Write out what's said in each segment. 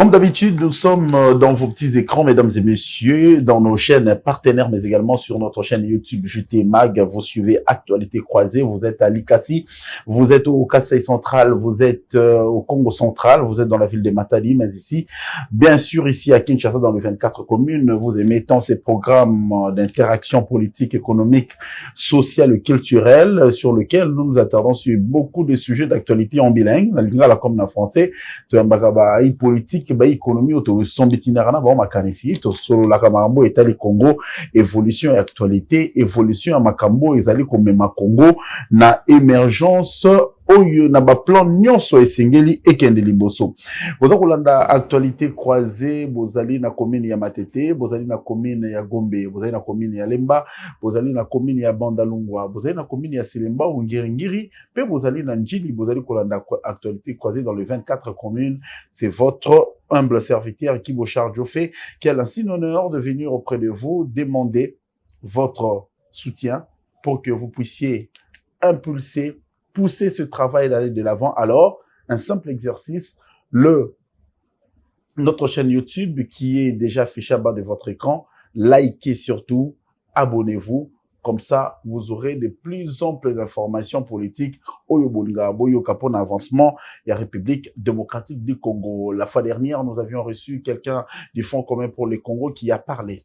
Comme d'habitude, nous sommes dans vos petits écrans, mesdames et messieurs, dans nos chaînes partenaires, mais également sur notre chaîne YouTube JT Mag. Vous suivez Actualité Croisée, vous êtes à Likasi, vous êtes au Kasaï central, vous êtes au Congo central, vous êtes dans la ville de Matadi, mais ici, bien sûr, ici à Kinshasa, dans les 24 communes, vous aimez tant ces programmes d'interaction politique, économique, sociale et culturelle, sur lesquels nous nous attardons sur beaucoup de sujets d'actualité en bilingue, la lingala comme en français, politique, économie, solo la Makambo etali Congo, évolution et actualité, évolution à Makambo, ezali comme Congo, na émergence, oyo na ba plan nyonso esengeli ekende liboso. Boza kolanda actualité croisée, bozali na commune ya Matete, bozali na commune ya Gombe, bozali na commune ya Lemba, bozali na commune ya Bandalungwa, bozali na commune ya Silemba ou Ngiringiri, pe bozali na Njili, bozali kolanda actualité croisée dans les 24 communes. C'est votre humble serviteur qui vous charge au fait, qui a l'insigne honneur de venir auprès de vous demander votre soutien pour que vous puissiez impulser, pousser ce travail d'aller de l'avant. Alors, un simple exercice, notre chaîne YouTube qui est déjà affichée à bas de votre écran, likez surtout, abonnez-vous. Comme ça, vous aurez de plus amples informations politiques au Yobonga, Boyo Capon avancement, il y a République démocratique du Congo. La fois dernière, nous avions reçu quelqu'un du Fonds commun pour le Congo qui a parlé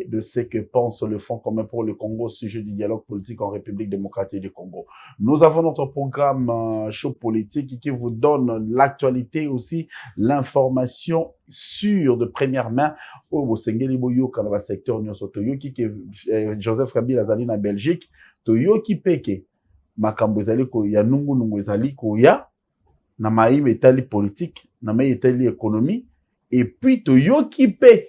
de ce que pense le Fonds commun pour le Congo au sujet du dialogue politique en République démocratique du Congo. Nous avons notre programme Show Politique qui vous donne l'actualité aussi, l'information sûre de première main au Bosengeli Boyo dans le secteur Nyonso Toyoki que Joseph Kabila azali na Belgique Toyoki peke makambo ezali ko ya nungu ezali ko ya na maïm etali politique na mai etali économie et puis Toyoki pe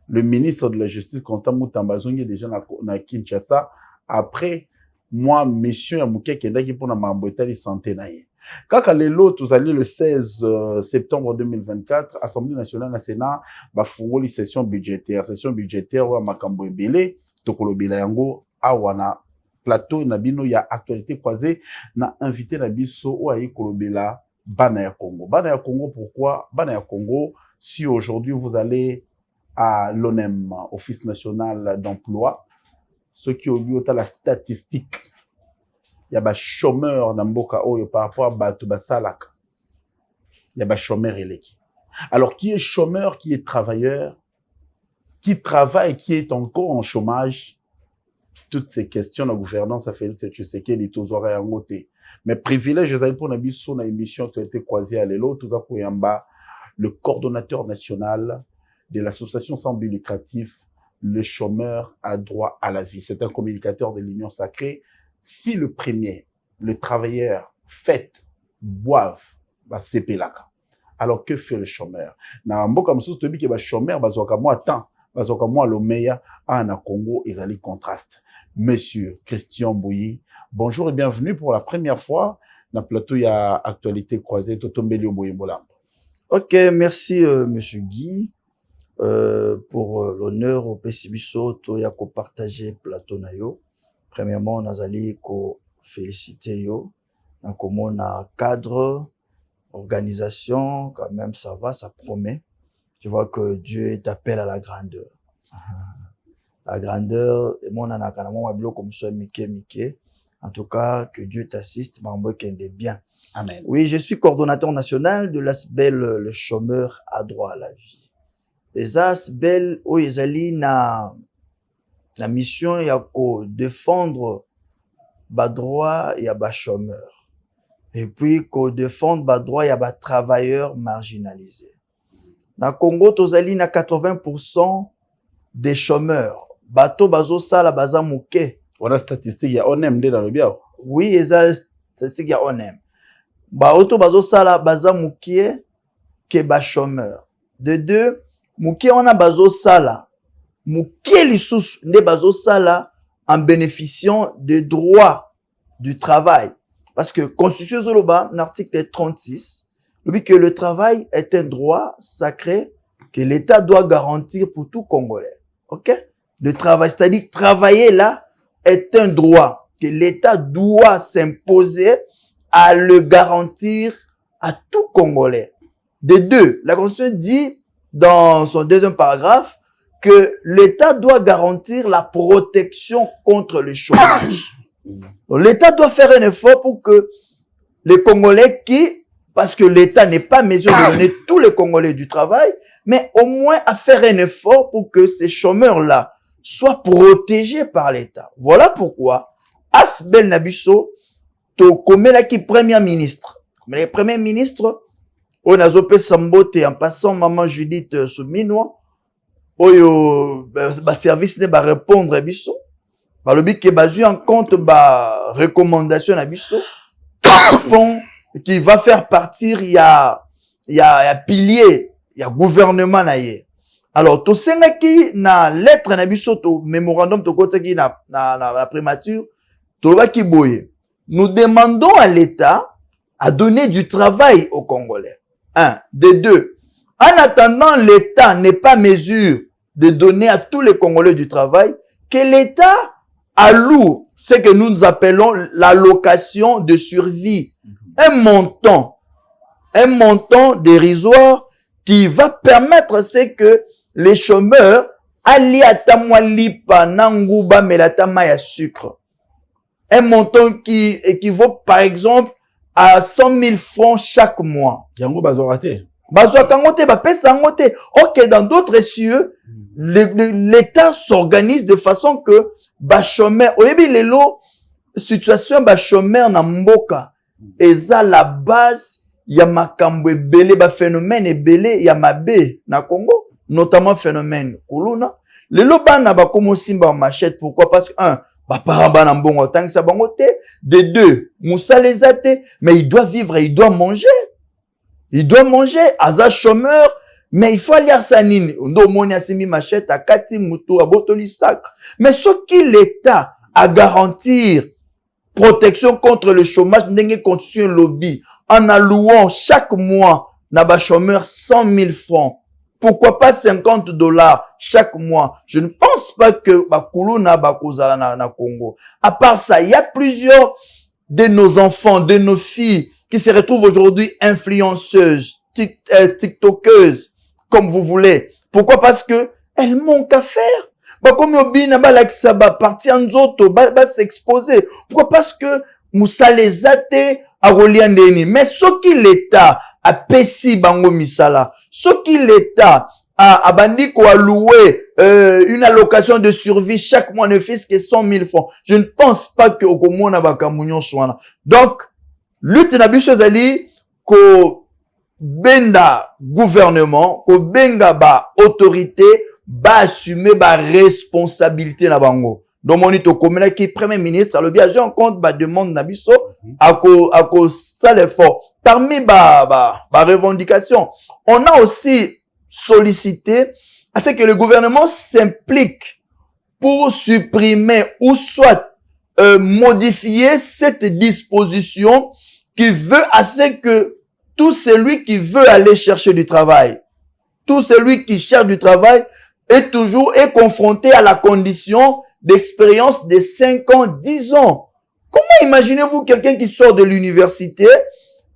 le ministre de la Justice, Constant Mutamba Zongi, est déjà na Kinshasa. Après, moi, mission Yamouké Kendaki pour na Mambotali santé naïe. Kaka lelo, tous allés le 16 septembre 2024, Assemblée nationale na Sénat, ba fungoli session budgétaire wa makambo ebele, tokolo bila yango, awana plateau na bino ya actualité croisée, na invité na biso ou ayi kolobela bana ya Congo. Bana ya Congo, pourquoi? Bana ya Congo, si aujourd'hui vous allez à l'ONEM, Office national d'emploi, ceux qui ont vu la statistique, il y a des chômeurs dans Mboka Oyo par rapport à Batouba Salak. Il y a des chômeurs élèves. Alors, qui est chômeur, qui est travailleur, qui travaille, qui est encore en chômage, toutes ces questions, la gouvernance, ça fait que tu sais qu'il est aux oreilles en côté. Mais privilège, je pour une émission qui a été croisée à l'élo, tout ça pour Yamba, le coordonnateur national de l'association sans but lucratif, le chômeur a droit à la vie. C'est un communicateur de l'Union sacrée. Si le premier, le travailleur, fête, boive, bah, c'est pelaka. Alors, que fait le chômeur? Na mboka msusu tobi ke ba chômeur, bazoka moi temps, bazoka moi le meilleur, na Congo, ils allaient contraste. Monsieur Christian Bouyi, bonjour et bienvenue pour la première fois dans le plateau, il y a Actualité Croisée, Totombeli Bouyi Mbolambo. Ok, merci, monsieur Guy. Pour l'honneur au Pessibiso, Toya ko partager plateau na yo. Premièrement, nazali ko féliciter yo. Na comment na cadre, organisation, quand même ça va, ça promet. Tu vois que Dieu t'appelle à la grandeur. La grandeur, et mon anakanamo wablo comme ça mike. En tout cas, que Dieu t'assiste, mambo kende bien. Amen. Oui, je suis coordonnateur national de l'ASBEL, le chômeur a droit à la vie. Les ASBEL, où ils allaient na mission, il y a qu'à défendre les droits, il y a des chômeurs. Et puis, qu'à défendre les droits, il y a des travailleurs marginalisés. Dans le Congo, ils allaient na 80% des chômeurs. Bato bazo sala baza mouké. On a statistique, il y a ONEM dans le bien. Oui, il y a statistique, il y a ONEM. Bato bazo sala baza mouké ke ba chômeur. De deux, Mouké on a bazo sala, mouké lisusu nde bazo sala en bénéficiant des droits du travail. Parce que Constitution Zoloba, l'article 36, le dit que le travail est un droit sacré que l'État doit garantir pour tout Congolais. Ok? Le travail, c'est-à-dire travailler là, est un droit que l'État doit s'imposer à le garantir à tout Congolais. De deux, la Constitution dit dans son deuxième paragraphe que l'État doit garantir la protection contre le chômage. Donc, l'État doit faire un effort pour que les Congolais parce que l'État n'est pas en mesure de donner tous les Congolais du travail, mais au moins à faire un effort pour que ces chômeurs-là soient protégés par l'État. Voilà pourquoi, Asbel Nabiso, qui premier ministre. Mais le premier ministre, on a zopé Sambote en passant maman Judith Souminois, oyo service ne va répondre à biso. Par le but qui est basé en compte recommandation à biso, fond qui va faire partir il y a pilier, il y a gouvernement naie. Alors to senga ki na lettre na biso to mémorandum to kota ki na primature to ba ki boye. Nous demandons à l'État à donner du travail aux Congolais. Un, de deux. En attendant, l'État n'est pas en mesure de donner à tous les Congolais du travail, que l'État alloue ce que nous appelons l'allocation de survie. Un montant dérisoire qui va permettre c'est que les chômeurs alli atamwa lipa nanguba melatama ya sucre. Un montant qui équivaut par exemple à 100 000 francs chaque mois. Yango bazorate. Bazoakangote ba pesa ngote. OK, dans d'autres cieux, l'État s'organise de façon que ba chômeur oyebi lelo situation ba chômeur na mboka eza la base ya makambo ebele ba phénomène ebele ya mabe na Congo, notamment phénomène kuluna. Lelo bana ba komo simba machette, pourquoi? Parce que un parents bana mbongo tant que ça bango te, de deux musala ezate, mais il doit vivre, il doit manger. Il doit manger, aza chômeur, mais il faut aller à Sanine. Ndo moni asimi machette à kati mutu à botoli sac. Mais ce qui l'État à garantir protection contre le chômage, n'engé constitue lobby en allouant chaque mois na ba chômeur 100 000 francs. Pourquoi pas $50 chaque mois? Je ne pense pas que bakuluna bakozala na Congo. À part ça, il y a plusieurs de nos enfants, de nos filles qui se retrouvent aujourd'hui influenceuses, tiktokeuses, comme vous voulez. Pourquoi? Parce que elles manquent à faire. Comme yobina balakisa ba parti anzoto ba s'exposer. Pourquoi? Parce que musalezate a reliandeni. Mais ce qui l'État a pesi bango misala, ce qui l'État a bandi ko alloué une allocation de survie chaque mois ne fait que 100 000 francs. Je ne pense pas que au komona bakamunyo swana. Donc lutte na biso zali ko benda gouvernement, ko benga ba autorité, ba assumer ba responsabilité na bango. Donc monito komela ki premier ministre le bien en compte ba demande na biso ako ça l'effort. Parmi ba revendication, on a aussi sollicité à ce que le gouvernement s'implique pour supprimer ou soit modifier cette disposition qui veut à ce que tout celui qui veut aller chercher du travail, tout celui qui cherche du travail est confronté à la condition d'expérience de 5 ans, 10 ans. Comment imaginez-vous quelqu'un qui sort de l'université,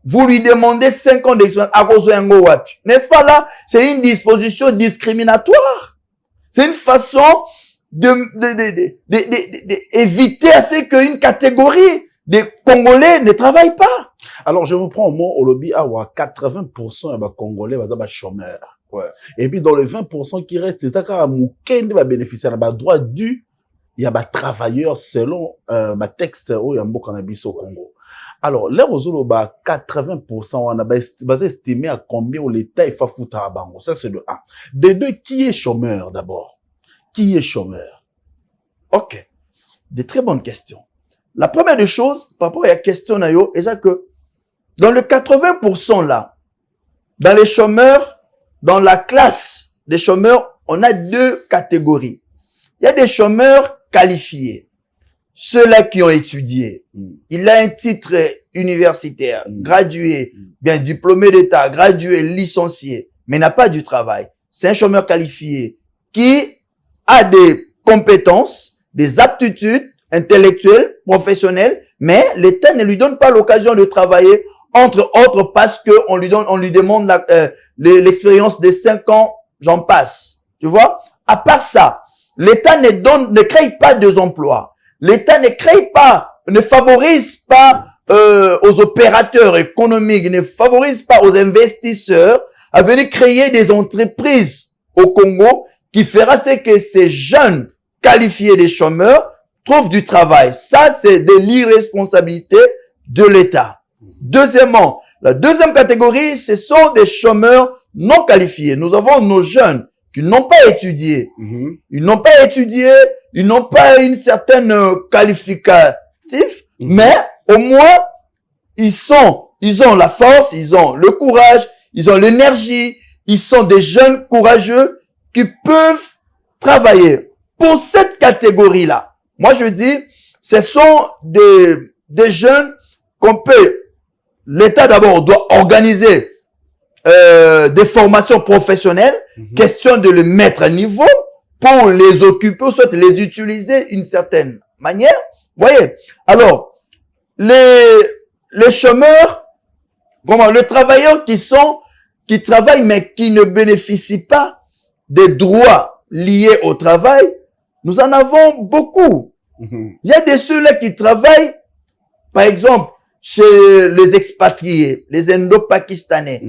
vous lui demandez 5 ans d'expérience à cause d'un go wapi? N'est-ce pas là? C'est une disposition discriminatoire. C'est une façon éviter à ce qu'une catégorie de Congolais ne travaille pas. Alors, je vous prends au mot, au lobby, 80% de Congolais sont chômeurs. Ouais. Et puis, dans les 20% qui restent, c'est ça qui va bénéficier de droit dû. Il y a des travailleurs selon ma texte où il y a un cannabis au Congo. Alors, là, aux 80%, on a estimé à combien l'État il faut foutre à Bango. Ça, c'est de 1. De 2, qui est chômeur d'abord? Qui est chômeur? Ok. Des très bonnes questions. La première des choses, par rapport à la question, c'est que dans le 80% là, dans les chômeurs, dans la classe des chômeurs, on a 2 catégories. Il y a des chômeurs qualifiés. Ceux-là qui ont étudié. Il a un titre universitaire, gradué, bien diplômé d'État, gradué, licencié, mais n'a pas du travail. C'est un chômeur qualifié qui a des compétences, des aptitudes intellectuelles, professionnelles, mais l'État ne lui donne pas l'occasion de travailler entre autres parce que on lui demande l'expérience de 5 ans, j'en passe. Tu vois? À part ça, l'État ne crée pas des emplois. L'État ne favorise pas aux opérateurs économiques, ne favorise pas aux investisseurs à venir créer des entreprises au Congo qui fera ce que ces jeunes qualifiés des chômeurs trouvent du travail. Ça, c'est de l'irresponsabilité de l'État. Deuxièmement, la deuxième catégorie, ce sont des chômeurs non qualifiés. Nous avons nos jeunes qui n'ont pas étudié. Ils n'ont pas étudié, ils n'ont pas une certaine qualificatif, mais au moins, ils ont la force, ils ont le courage, ils ont l'énergie, ils sont des jeunes courageux qui peuvent travailler. Pour cette catégorie-là, moi je dis, ce sont des jeunes qu'on peut, l'État d'abord doit organiser des formations professionnelles, question de les mettre à niveau pour les occuper, ou soit les utiliser d'une certaine manière. Voyez. Alors, les chômeurs, les travailleurs qui travaillent mais qui ne bénéficient pas des droits liés au travail, nous en avons beaucoup. Il y a de ceux-là qui travaillent, par exemple, chez les expatriés, les Indo-Pakistanais.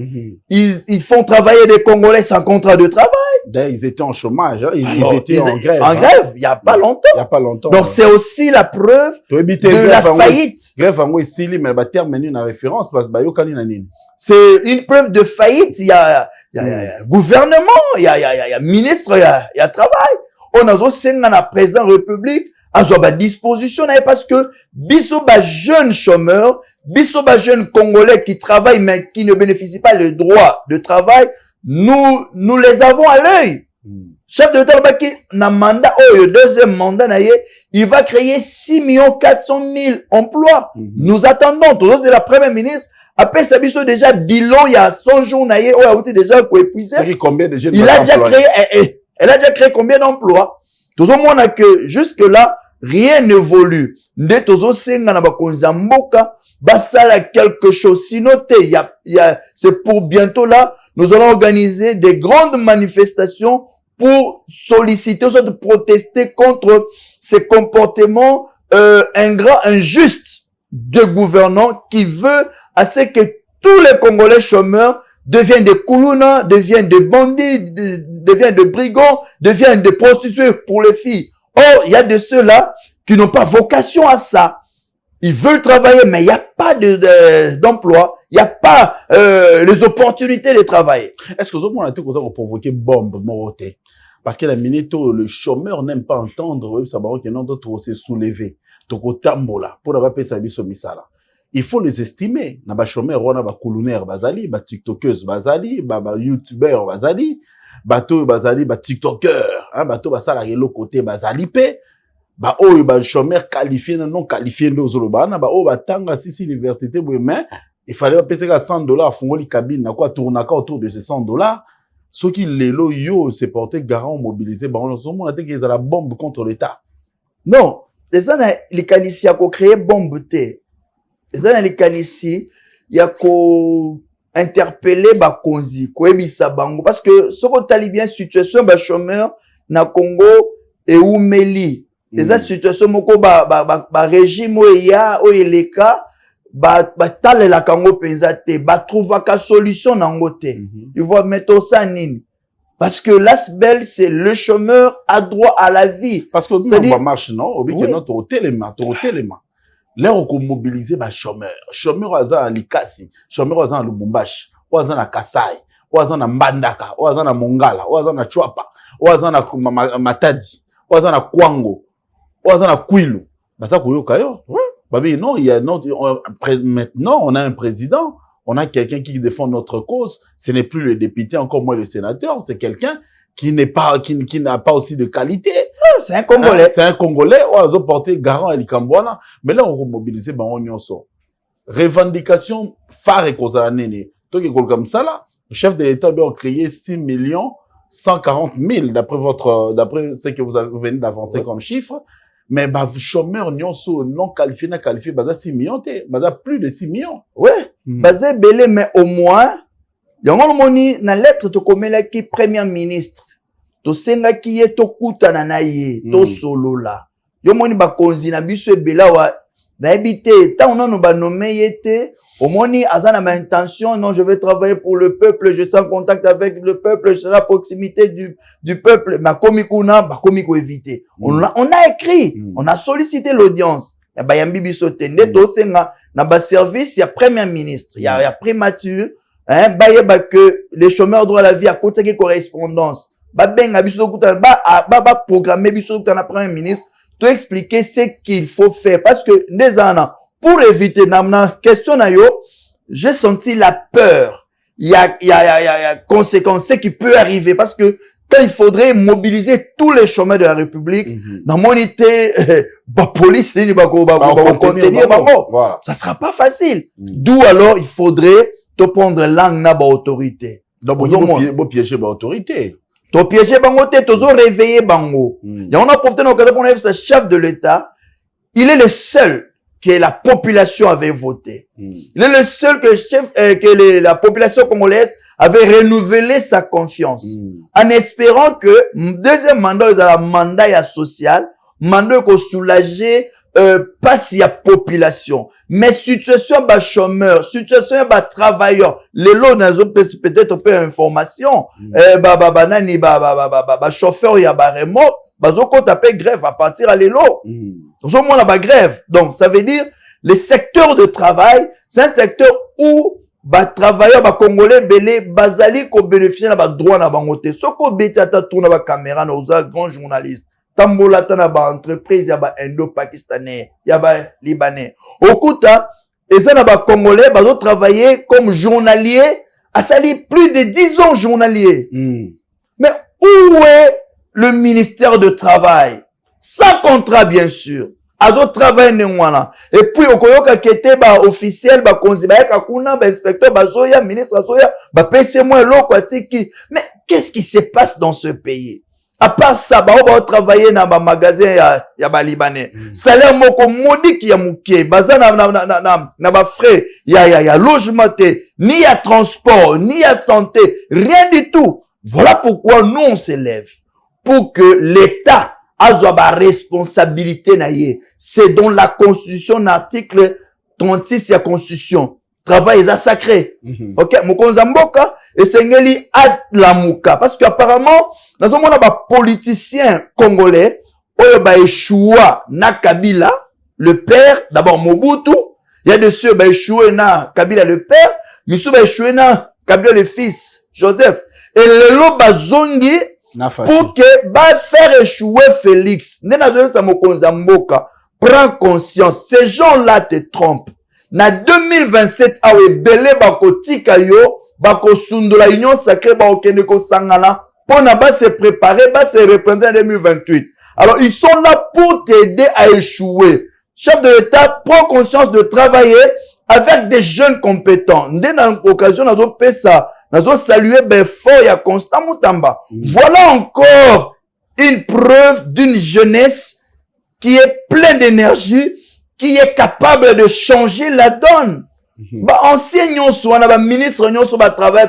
Ils font travailler des Congolais sans contrat de travail. D'ailleurs, ils étaient en chômage, hein. Ils étaient en grève. En grève, il n'y a pas longtemps. Donc, c'est aussi la preuve de la faillite. C'est une preuve de faillite. Il y a gouvernement, il y a ministre, il y a travail. On a aussi la présidente République à disposition parce que biso jeunes chômeurs, biso jeunes Congolais qui travaillent mais qui ne bénéficient pas le droit de travail, nous les avons à l'œil. Chef de l'État qui na mandat deuxième mandat il va créer 6 400 000 emplois. Nous attendons toujours c'est la première ministre après ça biso déjà bilan il y a 100 jours déjà épuisé. Combien de jeunes elle a déjà créé combien d'emplois? Toujours moins que jusque là rien n'évolue. Nde tozo senga na bakonza mboka basala quelque chose. Sinon c'est pour bientôt là nous allons organiser des grandes manifestations pour solliciter, soit de protester contre ces comportements ingrats, injustes de gouvernants qui veut à ce que tous les Congolais chômeurs deviennent des koulouna, deviennent des bandits, deviennent des brigands, deviennent des prostituées pour les filles. Or, il y a de ceux-là qui n'ont pas vocation à ça. Ils veulent travailler, mais il n'y a pas d'emploi. Il n'y a pas les opportunités de travailler. Est-ce que vous avez provoqué bombe, Moroté? Parce que la minute, le chômeur n'aime pas entendre, ça va se soulever. Toko tambola, pour avoir payé sa vie sur misala. Il faut les estimer. Na ba chômeur, on a ba coulonnaire bazali, ba tiktokeuse bazali, ba youtubeur bazali, bato bazali, ba tiktoker, hein, bato basala yelo côté bazali pe. Ba o ba chômeur qualifié non qualifié ndozoloba na ba o ba tanga sisi université mais il fallait payer $100 fongoli cabine na quoi tournaka autour de ces $100 ceux qui lelo yo se porter garant mobilisé ba on se montre qu'ils ont la bombe contre l'état. Non, les gens les qualifiés à créer bombe té. Les gens les qualifiés il y a ko interpeller ba konzi ko ebisa bango parce que ce qu'on tali bien situation ba chômeur na Congo et umeli. Les situations moko ba régime ya oyeleka ba tale la Congo penzate ba trouva ka solution nango te. Tu vois mettre ça nini parce que l'asbel c'est le chômeur a droit à la vie parce que nous on marche non obi que notre téléma là on mobiliser ba chômeur aza likasi chômeur aza na Lubumbashi aza na Kasai aza na Mbandaka aza na Mongala aza na Chwapa aza na Matadi aza na Kwango Ouazana Kwilu, bah ça koyoka yo. Babi non, il y a maintenant on a un président, on a quelqu'un qui défend notre cause. Ce n'est plus le député, encore moins le sénateur, c'est quelqu'un qui n'est pas qui n'a pas aussi de qualité. C'est un Congolais. C'est un Congolais. On a porté garant à l'Ikambouana. Mais là on va mobiliser bah on y en sort. Revendication phare et cause à néné. Donc comme ça là, le chef de l'État doit créer 6 140 000 d'après ce que vous venez d'avancer comme chiffre. Mais bah chômeur non qualifié na qualifié baza 6 millions té, baza plus de 6 millions. Ouais, baza belé mais au moins yango moni na lettre to komela ki premier ministre. To senga ki ye to kutana na ye, to solola. Yo moni ba konzi na biso ebela wa na ebité ta on ba nommé yete au moni azana ma intention non je vais travailler pour le peuple, je suis en contact avec le peuple, je serai à proximité du peuple ma komikuna ba komiko éviter. On a écrit, on a sollicité l'audience. Ya ba yambi biso tende to senga na ba service ya premier ministre, ya primature, hein ba que les chômeurs droit à la vie à côté qui correspondance. Ba benga biso kutana ba programmer biso kutana premier ministre. To expliquer ce qu'il faut faire parce que des années pour éviter na question na yo j'ai senti la peur il y a conséquences qui peut arriver parce que quand il faudrait mobiliser tous les chômeurs de la République dans monité ba police ni ba contenir ba ça sera pas facile d'où alors il faudrait te prendre langue na ba autorité donc vous piéger ba autorité. To piéger bango te tozo réveiller bango. Et on a profité dans le cadre ce chef de l'État, il est le seul que la population avait voté. Il est le seul que la population congolaise avait renouvelé sa confiance. En espérant que deuxième mandat il y a un mandat social, mandat pour soulager pas s'il y a population, mais situation bas chômeur, situation bas travailleur, les lots n'ont peut-être peu information, nani chauffeur y a ba remote, bazoko taper grève à partir à les lots. Tout monde la grève. Donc ça veut dire le secteur de travail, c'est un secteur où ba travailleur ba congolais belé bazali ko bénéficier na ba droit na bangote. Soko beti ata tourna ba caméra na oza grand journaliste. Tambola tana ba entreprise ya ba indo-pakistanais, ya ba libanais. Okuta, eza na ba congolais bazo travailler comme journalier, a sali plus de 10 ans journalier. Mais où est le ministère de travail? Sans contrat bien sûr. Azo travail ne wana. Et puis okoyoka kete ba officiel ba konzi ba kakuna ba inspecteur ba zoya ministre zoya ba pese moi loko atiki. Mais qu'est-ce qui se passe dans ce pays? À part ça, on va travailler dans un magasin ya ba libanais. Salaire moko modique ya mukie, baza na ba frais, ya logement ni ya transport, ni ya santé, rien du tout. Voilà pourquoi nous on s'élève pour que l'État a ba responsabilité na ye. C'est dans la Constitution article 36 de la Constitution. Travail est sacré. OK, mokonza mboka et sengeli ad la muka parce qu'apparemment dans un monde ba politicien congolais oyo ba échoua na Kabila le père d'abord Mobutu, il y a de ceux ba échoué na Kabila le père, misu ba échoué na Kabila le fils Joseph et le lo bazongi pour que ba faire échouer Félix. Nena donné sa mokonza mboka, prends conscience, ces gens-là te trompent. Na 2027 awe belé bako tika yo bako sundola union sacrée ba okende ko sangana pour na ba se préparer ba se reprendre en 2028. Alors ils sont là pour t'aider à échouer. Chef de l'État, prends conscience de travailler avec des jeunes compétents. Ndé na occasion nazo pesa nazo saluer Befort ya Constant Mutamba. Voilà encore une preuve d'une jeunesse qui est pleine d'énergie, qui est capable de changer la donne. Bah, enseignants soit, bah, ministres, soit, travail.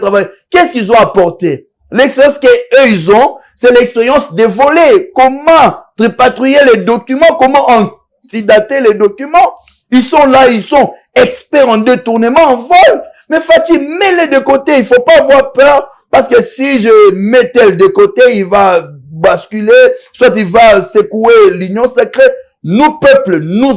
Qu'est-ce qu'ils ont apporté? L'expérience qu'eux, ils ont, c'est l'expérience de voler. Comment tripatouiller les documents, comment antidater les documents. Ils sont là, ils sont experts en détournement, en vol. Mais Fatih, mets-les de côté, il faut pas avoir peur, parce que si je mets tel de côté, il va basculer, soit il va secouer l'union sacrée. Nous, peuple, nous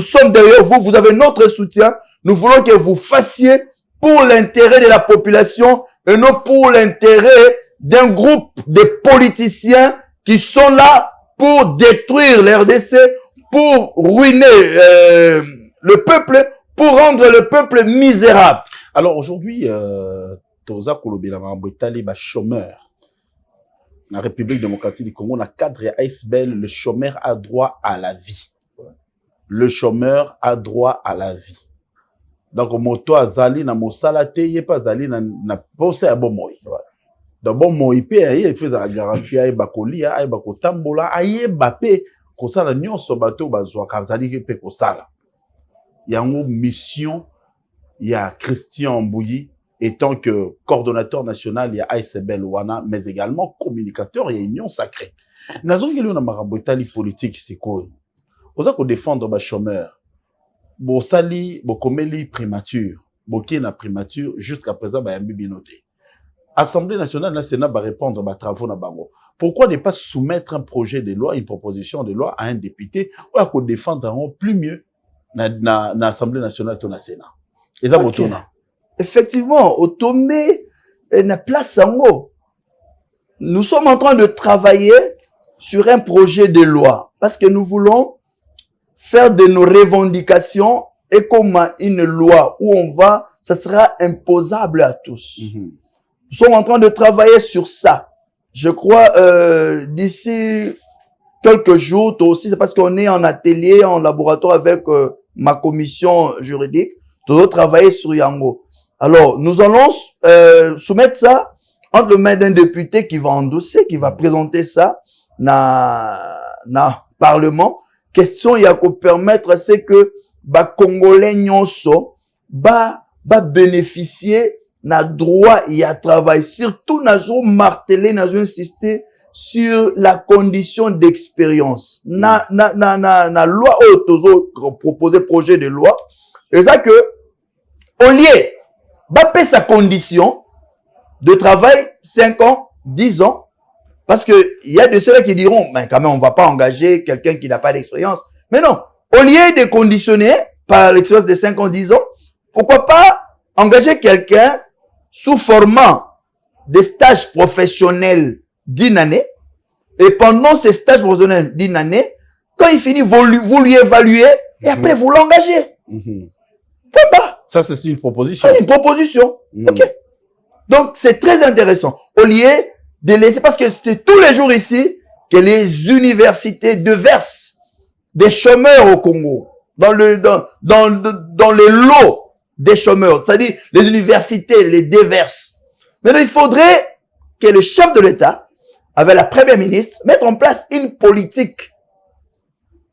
sommes derrière vous, vous avez notre soutien. Nous voulons que vous fassiez pour l'intérêt de la population et non pour l'intérêt d'un groupe de politiciens qui sont là pour détruire l'RDC, pour ruiner le peuple, pour rendre le peuple misérable. Alors aujourd'hui, Toza Kolobela Mambetali ba chômeur. La République démocratique du Congo, dans le cadre ASBL, le chômeur a droit à la vie. Le chômeur a droit à la vie. Donc, moto azali na mosala te, yé pas azali na pose ya bon moi. Donc, bon moi, il fait la garantie, aïe bakolia, aïe bakotambola, aïe bapé, kosala nyonso bato bazwaka bazali pe kosala. Yango mission ya Christian Mbouyi étant que coordonnateur national ya ASBL wana mais également communicateur ya Union Sacrée. Nazongi leo na makambo etali politique sikoyo. Oza ko défendre ba chômeur. Bo sali bo komeli primature. Boké na primature jusqu'à présent ba yambi binoté. Assemblée nationale, le Sénat va répondre à travaux na bango. Pourquoi ne pas soumettre un projet de loi, une proposition de loi à un député ou à défendre plus mieux na Assemblée nationale to na Sénat. Et ça okay. Effectivement, au tombé na place sango. Nous sommes en train de travailler sur un projet de loi parce que nous voulons faire de nos revendications et comme une loi où on va, ça sera imposable à tous. Nous sommes en train de travailler sur ça. Je crois d'ici quelques jours, toi aussi, c'est parce qu'on est en atelier, en laboratoire avec ma commission juridique. Nous allons travailler sur Yango. Alors, nous allons soumettre ça entre les mains d'un député qui va endosser, qui va présenter ça na Parlement. Question il y a qu'à permettre c'est que ba Congolais nyonso ba bénéficier na droit y a travail. Surtout na zo marteler, na zo insister sur la condition d'expérience. Na loi autozo proposer projet de loi. Et ça que au lieu ba payer sa condition de travail 5 ans, 10 ans. Parce que il y a de ceux qui diront, mais quand même, on va pas engager quelqu'un qui n'a pas d'expérience. Mais non. Au lieu de conditionner par l'expérience de 5 ans, 10 ans, pourquoi pas engager quelqu'un sous format de stage professionnel d'1 année. Et pendant ces stages professionnels d'1 année, quand il finit, vous lui évaluez et après vous l'engagez. Point bas. Ça, c'est une proposition. C'est une proposition. OK. Donc, c'est très intéressant. Au lieu de laisser, parce que c'est tous les jours ici que les universités déversent des chômeurs au Congo. Dans le lot des chômeurs. C'est-à-dire, les universités les déversent. Maintenant, il faudrait que le chef de l'État, avec la première ministre, mette en place une politique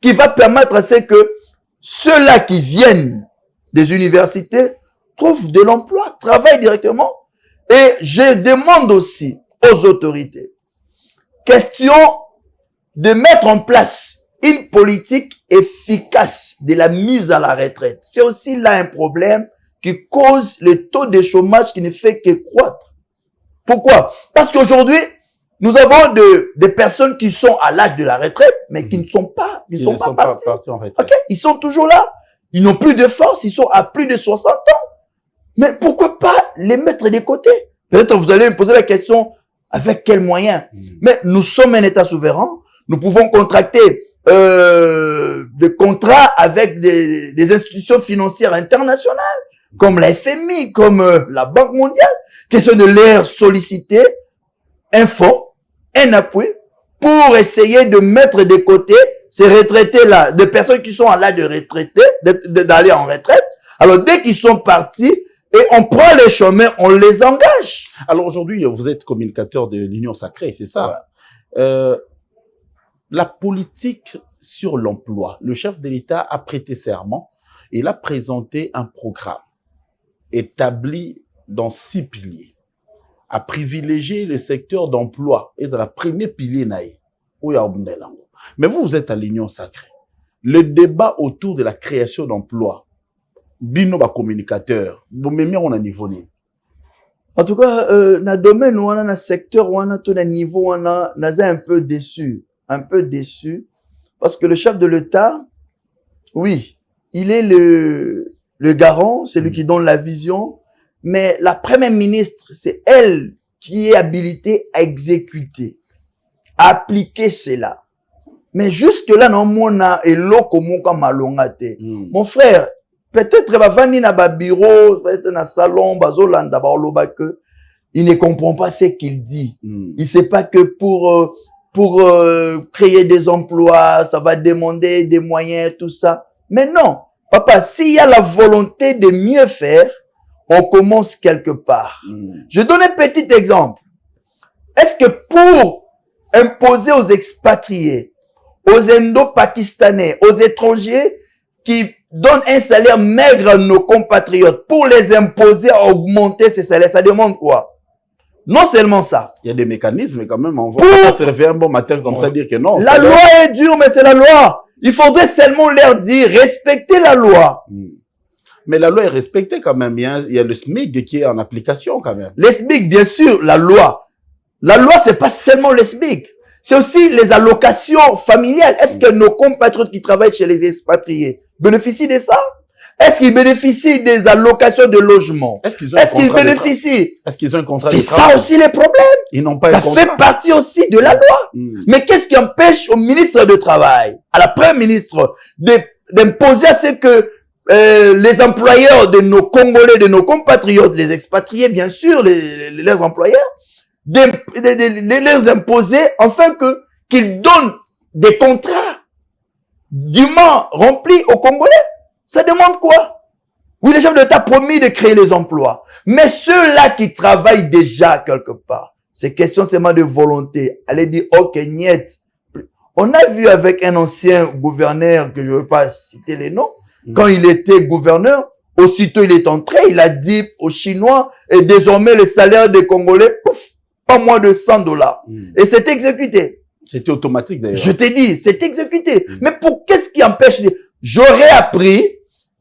qui va permettre à ce que ceux-là qui viennent des universités trouvent de l'emploi, travaillent directement. Et je demande aussi aux autorités, question de mettre en place une politique efficace de la mise à la retraite. C'est aussi là un problème qui cause le taux de chômage qui ne fait que croître. Pourquoi? Parce qu'aujourd'hui, nous avons des personnes qui sont à l'âge de la retraite, mais qui ne sont pas, ils ne sont pas partis en retraite. Okay? Ils sont toujours là. Ils n'ont plus de force. Ils sont à plus de 60 ans. Mais pourquoi pas les mettre de côté? Peut-être vous allez me poser la question, avec quels moyens? Mais nous sommes un État souverain. Nous pouvons contracter des contrats avec des institutions financières internationales, comme la FMI, comme la Banque mondiale, qui sont de leur solliciter un fonds, un appui, pour essayer de mettre de côté ces retraités-là, des personnes qui sont à l'âge de retraiter, d'aller en retraite. Alors, dès qu'ils sont partis, et on prend les chemins, on les engage. Alors aujourd'hui, vous êtes communicateur de l'Union Sacrée, c'est ça? Ouais. La politique sur l'emploi. Le chef de l'État a prêté serment et il a présenté un programme établi dans 6 piliers. À privilégier le secteur d'emploi. Et c'est le premier pilier. Mais vous êtes à l'Union Sacrée. Le débat autour de la création d'emplois, bino ba communicateur, vous m'aimez on a niveau ni. En tout cas, na domaine ou na secteur ou na tout na niveau on a un peu déçu, parce que le chef de l'État, oui, il est le garant, c'est lui qui donne la vision, mais la première ministre, c'est elle qui est habilitée à exécuter, à appliquer cela. Mais jusque là non mona eloko moka malongate. Mon frère, peut-être va venir na ba bureau, peut-être na salon, bazolanda ba oloba que il ne comprend pas ce qu'il dit. Il sait pas que pour créer des emplois, ça va demander des moyens, tout ça. Mais non, papa, s'il y a la volonté de mieux faire, on commence quelque part. Je donne un petit exemple. Est-ce que pour imposer aux expatriés, aux Indo-Pakistanais, aux étrangers qui donnent un salaire maigre à nos compatriotes pour les imposer à augmenter ces salaires. Ça demande quoi? Non seulement ça. Il y a des mécanismes quand même. On va pas se réveiller un bon matin comme ça dire que non. La loi est dure, mais c'est la loi. Il faudrait seulement leur dire, respectez la loi. Mais la loi est respectée quand même. Il y a le SMIC qui est en application quand même. Le SMIC, bien sûr, la loi. La loi, c'est pas seulement le SMIC. C'est aussi les allocations familiales. Est-ce que nos compatriotes qui travaillent chez les expatriés bénéficient de ça? Est-ce qu'ils bénéficient des allocations de logement? Est-ce qu'ils bénéficient? Est-ce qu'ils ont un contrat? C'est ça aussi les problèmes. Ils n'ont pas ça fait partie aussi de la loi. Mais qu'est-ce qui empêche au ministre de Travail, à la première ministre, d'imposer à ce que les employeurs de nos Congolais, de nos compatriotes, les expatriés, bien sûr, leurs employeurs, de les imposer, afin qu'ils donnent des contrats dûment remplis aux Congolais? Ça demande quoi? Oui, les chefs de l'État promis de créer les emplois. Mais ceux-là qui travaillent déjà quelque part, c'est question seulement de volonté. Allez dire, ok, niet. On a vu avec un ancien gouverneur, que je ne veux pas citer les noms, quand il était gouverneur, aussitôt il est entré, il a dit aux Chinois, et désormais le salaire des Congolais, pouf, pas moins de $100. Et c'est exécuté. C'était automatique d'ailleurs. Je t'ai dit, c'est exécuté. Mais qu'est-ce qui empêche? J'aurais appris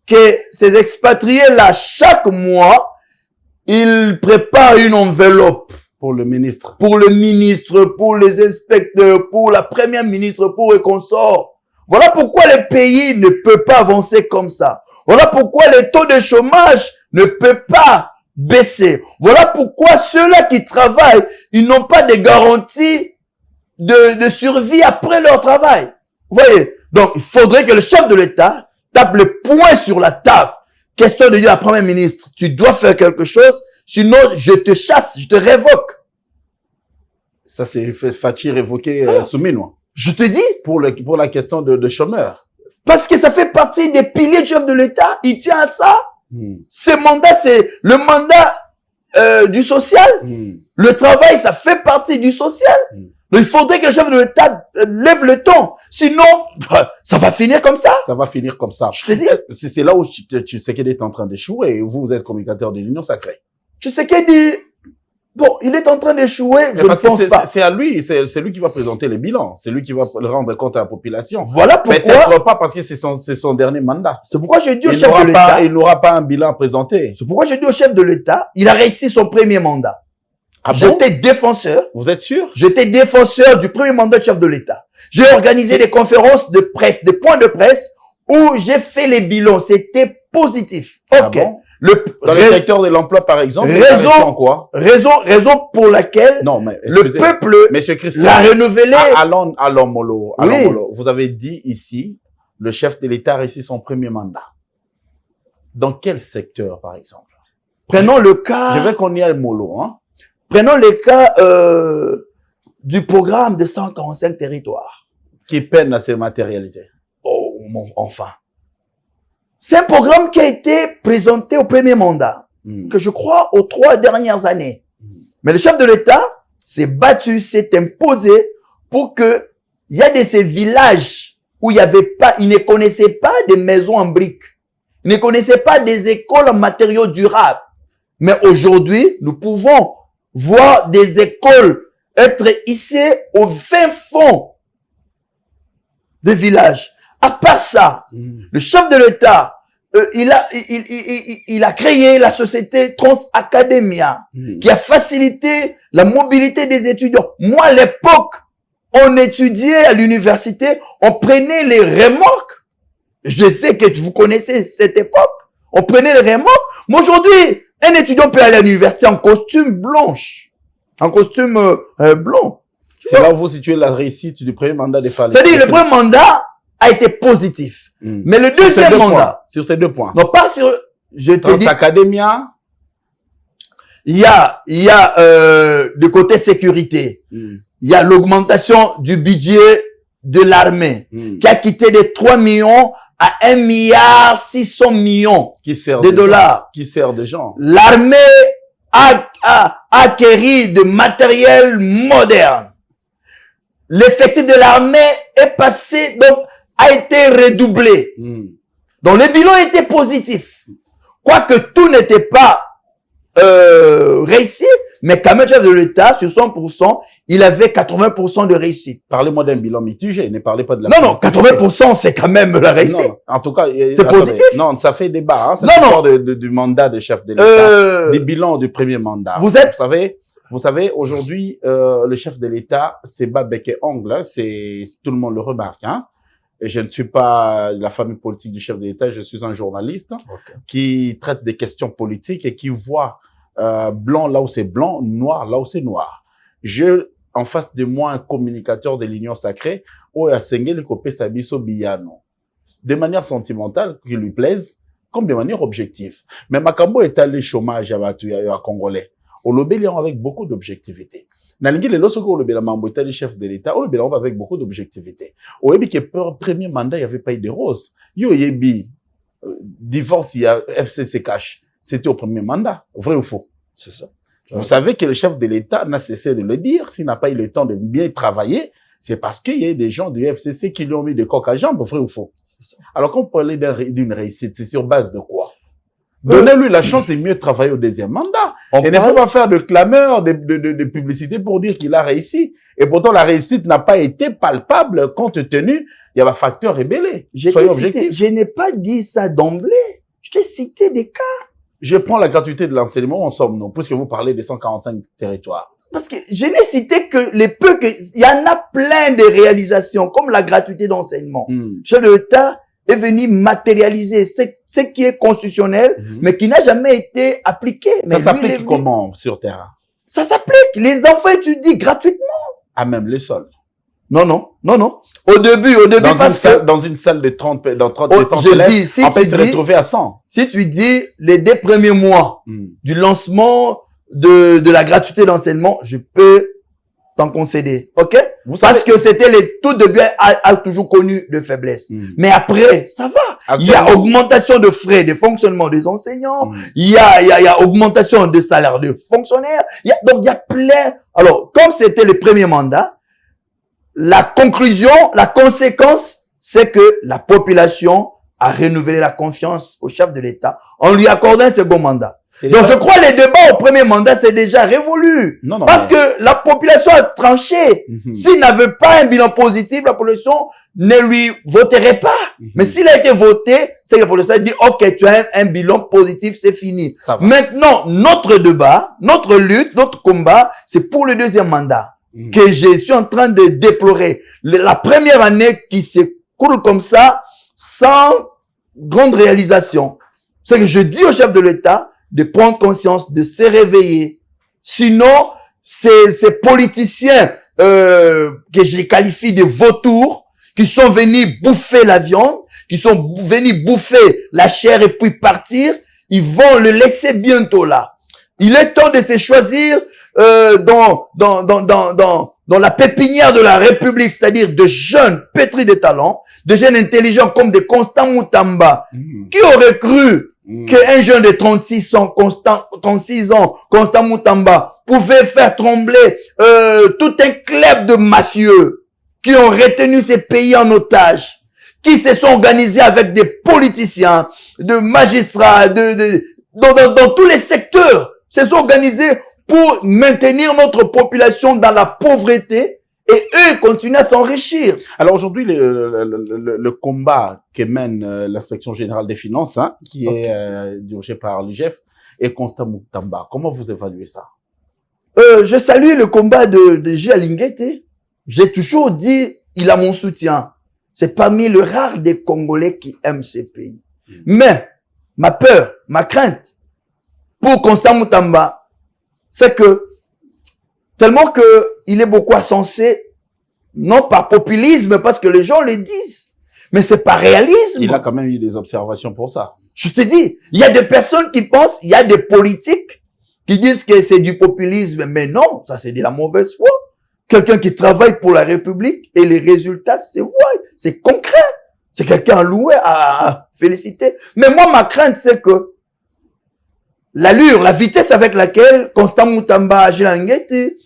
que ces expatriés-là, chaque mois, ils préparent une enveloppe. Pour le ministre. Pour le ministre, pour les inspecteurs, pour la première ministre, pour les consorts. Voilà pourquoi le pays ne peut pas avancer comme ça. Voilà pourquoi le taux de chômage ne peut pas baisser. Voilà pourquoi ceux-là qui travaillent, ils n'ont pas de garantie de survie après leur travail. Vous voyez? Donc, il faudrait que le chef de l'État tape le poing sur la table. Question de dire à la première ministre, tu dois faire quelque chose, sinon je te chasse, je te révoque. Ça, c'est Fachi révoqué Soumino. Je te dis. Pour la question de chômeurs. Parce que ça fait partie des piliers du chef de l'État. Il tient à ça. Ce mandat, c'est le mandat du social. Le travail, ça fait partie du social. Donc, il faudrait que le chef de l'État lève le ton. Sinon, ça va finir comme ça. Ça va finir comme ça. Je te dis. C'est là où Tshisekedi est en train d'échouer et vous êtes communicateur de l'Union sacrée. Tshisekedi, bon, il est en train d'échouer, je ne pense pas. C'est à lui, c'est lui qui va présenter les bilans. C'est lui qui va rendre compte à la population. Voilà pourquoi. Peut-être pas parce que c'est son dernier mandat. C'est pourquoi je dis au chef de l'État. Il n'aura pas un bilan à présenter. C'est pourquoi je dis au chef de l'État, il a réussi son premier mandat. Ah bon? J'étais défenseur. Vous êtes sûr? J'étais défenseur du premier mandat de chef de l'État. J'ai organisé des conférences de presse, des points de presse où j'ai fait les bilans. C'était positif. Ok. Ah bon? Dans le secteur de l'emploi, par exemple, raison pour laquelle non, mais, le peuple Monsieur Christian, l'a renouvelé. Allons, Molo. Oui. Molo. Vous avez dit ici, le chef de l'État a réussi son premier mandat. Dans quel secteur, par exemple? Prenons le cas. Je veux qu'on y aille Molo, hein. Prenons le cas du programme de 145 territoires. Qui peine à se matérialiser. Oh, enfin. C'est un programme qui a été présenté au premier mandat, que je crois aux 3 dernières années. Mais le chef de l'État s'est battu, s'est imposé pour que il y a de ces villages où il ne connaissait pas des maisons en briques. Il ne connaissait pas des écoles en matériaux durables. Mais aujourd'hui, nous pouvons voir des écoles être hissées au fin fond des villages. À part ça, le chef de l'État, il a créé la société Transacademia, qui a facilité la mobilité des étudiants. Moi, à l'époque, on étudiait à l'université, on prenait les remorques. Je sais que vous connaissez cette époque. On prenait les remorques. Mais aujourd'hui, un étudiant peut aller à l'université en costume blanche, en costume blanc. C'est là où vous situez la réussite du premier mandat des Fallait. C'est-à-dire, le premier mandat a été positif. Mais le deuxième mandat. Sur ces 2 points. Non, pas sur, je te dis. Academia. Il y a, de côté sécurité. Il y a l'augmentation du budget de l'armée, qui a quitté de 3 millions à 1,6 milliard de dollars. Qui sert de gens. L'armée a acquéri de matériel moderne. l'effectif de l'armée est passé, donc, a été redoublé. Donc, le bilan était positif. Quoique tout n'était pas réussi, mais quand même, le chef de l'État, sur 100%, il avait 80% de réussite. Parlez-moi d'un bilan mitigé, ne parlez pas de la... Non, 80%, c'est quand même la réussite. Non, en tout cas... C'est positif. Non, ça fait débat, hein, c'est non. du mandat de chef de l'État, du bilan du premier mandat. Vous savez, aujourd'hui, le chef de l'État, c'est bas bec et ongle, hein, tout le monde le remarque, hein. Et je ne suis pas la famille politique du chef de l'État, je suis un journaliste qui traite des questions politiques et qui voit blanc là où c'est blanc, noir là où c'est noir. J'ai en face de moi un communicateur de l'Union sacrée, de manière sentimentale, qui lui plaise, comme de manière objective. Mais Makambo est allé chômage à Congolais. Au Lobélian avec beaucoup d'objectivité. Nalingi le lorsque le Béla Mambo était le chef de l'État, au Lobélian avec beaucoup d'objectivité. Au Yebi que premier mandat, il n'y avait pas eu de rose. Yo Yebi, divorce, il y a FCC cash. C'était au premier mandat. Vrai ou faux? C'est ça. Vous savez que le chef de l'État n'a cessé de le dire. S'il n'a pas eu le temps de bien travailler, c'est parce qu'il y a des gens du FCC qui lui ont mis des coques à jambes. Vrai ou faux? C'est ça. Alors, quand on parlait d'une réussite, c'est sur base de quoi? Donnez-lui la chance de mieux travailler au deuxième mandat. Et ne faut pas faire de clameur, de publicité pour dire qu'il a réussi. Et pourtant, la réussite n'a pas été palpable compte tenu, il y a un facteur rébellé. Soyez objectif. Je n'ai pas dit ça d'emblée. Je t'ai cité des cas. Je prends la gratuité de l'enseignement en somme, non, puisque vous parlez des 145 territoires. Parce que je n'ai cité que les peu que, il y en a plein de réalisations, comme la gratuité d'enseignement. Chef de l'État est venu matérialiser ce qui est constitutionnel, mais qui n'a jamais été appliqué. Ça s'applique comment sur terrain? Ça s'applique. Les enfants étudient gratuitement. À même les sols. Non. Au début, dans une salle de 30 élèves, on peut se retrouver à 100. Si tu dis les 2 premiers mois du lancement de la gratuité d'enseignement, je peux t'en concéder. OK? Parce que c'était les tout début a toujours connu de faiblesse. Mais après, ça va. Il y a augmentation de frais de fonctionnement des enseignants. Il y a augmentation de salaire de fonctionnaires. Donc, il y a plein. Alors, comme c'était le premier mandat, la conclusion, la conséquence, c'est que la population a renouvelé la confiance au chef de l'État en lui accordant un second mandat. Donc, je crois que les débats au premier mandat, c'est déjà révolu. Parce que la population a tranché. S'il n'avait pas un bilan positif, la population ne lui voterait pas. Mais s'il a été voté, c'est que la population a dit, OK, tu as un bilan positif, c'est fini. Maintenant, notre débat, notre lutte, notre combat, c'est pour le deuxième mandat que je suis en train de déplorer. La première année qui s'écoule comme ça, sans grande réalisation. C'est que je dis au chef de l'État de prendre conscience, de se réveiller. Sinon, ces politiciens que je qualifie de vautours, qui sont venus bouffer la viande, qui sont venus bouffer la chair et puis partir, ils vont le laisser bientôt là. Il est temps de se choisir dans la pépinière de la République, c'est-à-dire de jeunes pétris de talent, de jeunes intelligents comme des Constant Moutamba. Qui aurait cru qu'un jeune de 36 ans, Constant Moutamba, pouvait faire trembler tout un club de mafieux qui ont retenu ces pays en otage, qui se sont organisés avec des politiciens, de magistrats, dans tous les secteurs, se sont organisés pour maintenir notre population dans la pauvreté et eux continuent à s'enrichir. Alors aujourd'hui, le combat que mène l'inspection générale des finances, hein, qui est dirigé par l'IGF, est Constant Moutamba. Comment vous évaluez ça? Je salue le combat de J. Alinguete. J'ai toujours dit, il a mon soutien. C'est parmi les rares des Congolais qui aiment ces pays. Mais ma peur, ma crainte pour Constant Moutamba, c'est que tellement que il est beaucoup insensé, non par populisme, parce que les gens le disent, mais c'est par réalisme. Il a quand même eu des observations pour ça. Je te dis, il y a des personnes qui pensent, il y a des politiques qui disent que c'est du populisme, mais non, ça c'est de la mauvaise foi. Quelqu'un qui travaille pour la République et les résultats se voient, c'est concret. C'est quelqu'un à louer, à féliciter. Mais moi, ma crainte, c'est que l'allure, la vitesse avec laquelle Constant Moutamba et J. Alinguete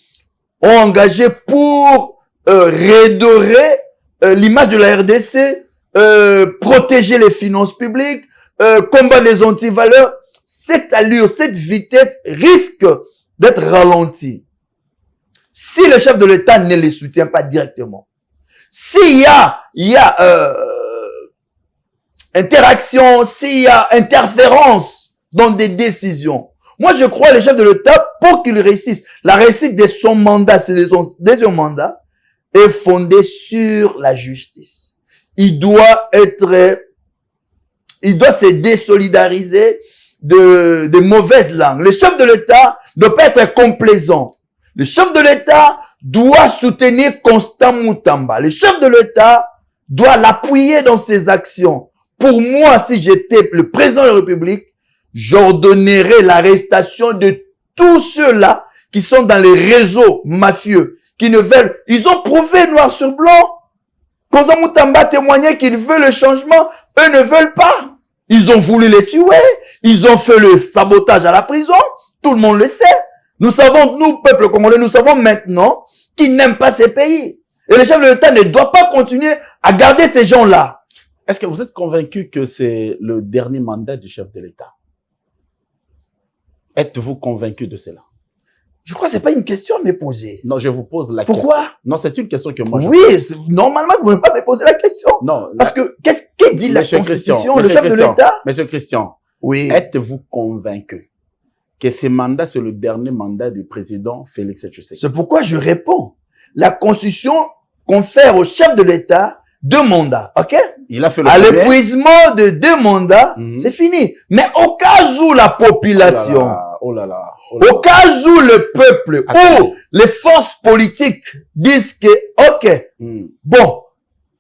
ont engagé pour redorer l'image de la RDC, protéger les finances publiques, combattre les antivaleurs. Cette allure, cette vitesse risque d'être ralentie si le chef de l'État ne les soutient pas directement. S'il y a interaction, s'il y a interférence dans des décisions, moi je crois que le chef de l'État, pour qu'il réussisse, la réussite de son mandat, c'est de son deuxième mandat, est fondée sur la justice. Il doit se désolidariser de mauvaises langues. Le chef de l'État ne doit pas être complaisant. Le chef de l'État doit soutenir Constant Moutamba. Le chef de l'État doit l'appuyer dans ses actions. Pour moi, si j'étais le président de la République, j'ordonnerais l'arrestation de tous ceux-là qui sont dans les réseaux mafieux, qui ne veulent... Ils ont prouvé noir sur blanc. Constant Moutamba témoignait qu'ils veulent le changement. Eux ne veulent pas. Ils ont voulu les tuer. Ils ont fait le sabotage à la prison. Tout le monde le sait. Nous savons, nous, peuple congolais, nous savons maintenant qu'ils n'aiment pas ces pays. Et le chef de l'État ne doit pas continuer à garder ces gens-là. Est-ce que vous êtes convaincu que c'est le dernier mandat du chef de l'État? Êtes-vous convaincu de cela? Je crois que c'est pas une question à me poser. Non, je vous pose la question. Pourquoi? Non, c'est une question que moi je pose. Normalement, vous ne pouvez pas me poser la question. Non. Parce que, qu'est-ce que dit la Constitution, le chef de l'État? Monsieur Christian, oui. Êtes-vous convaincu que ce mandat, c'est le dernier mandat du président Félix Tshisekedi? C'est pourquoi je réponds. La Constitution confère au chef de l'État 2 mandats, ok? Il a fait le à l'épuisement de 2 mandats, c'est fini. Mais au cas où la population, au cas où le peuple, ou les forces politiques disent que, ok, bon,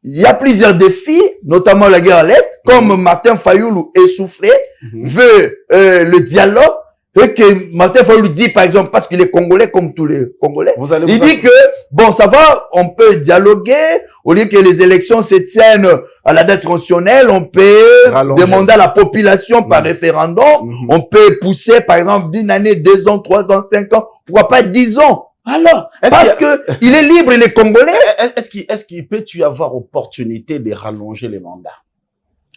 il y a plusieurs défis, notamment la guerre à l'Est, comme Martin Fayoulou essoufflé, veut le dialogue, et que Martin Fayoulou dit, par exemple, parce qu'il est congolais comme tous les Congolais, il dit que, bon, ça va, on peut dialoguer, au lieu que les élections se tiennent à la date constitutionnelle, on peut demander à la population par référendum, on peut pousser, par exemple, d'une année, 2 ans, 3 ans, 5 ans, pourquoi pas 10 ans? Alors, parce que il est libre, il est congolais. Est-ce qu'il peut y avoir opportunité de rallonger les mandats,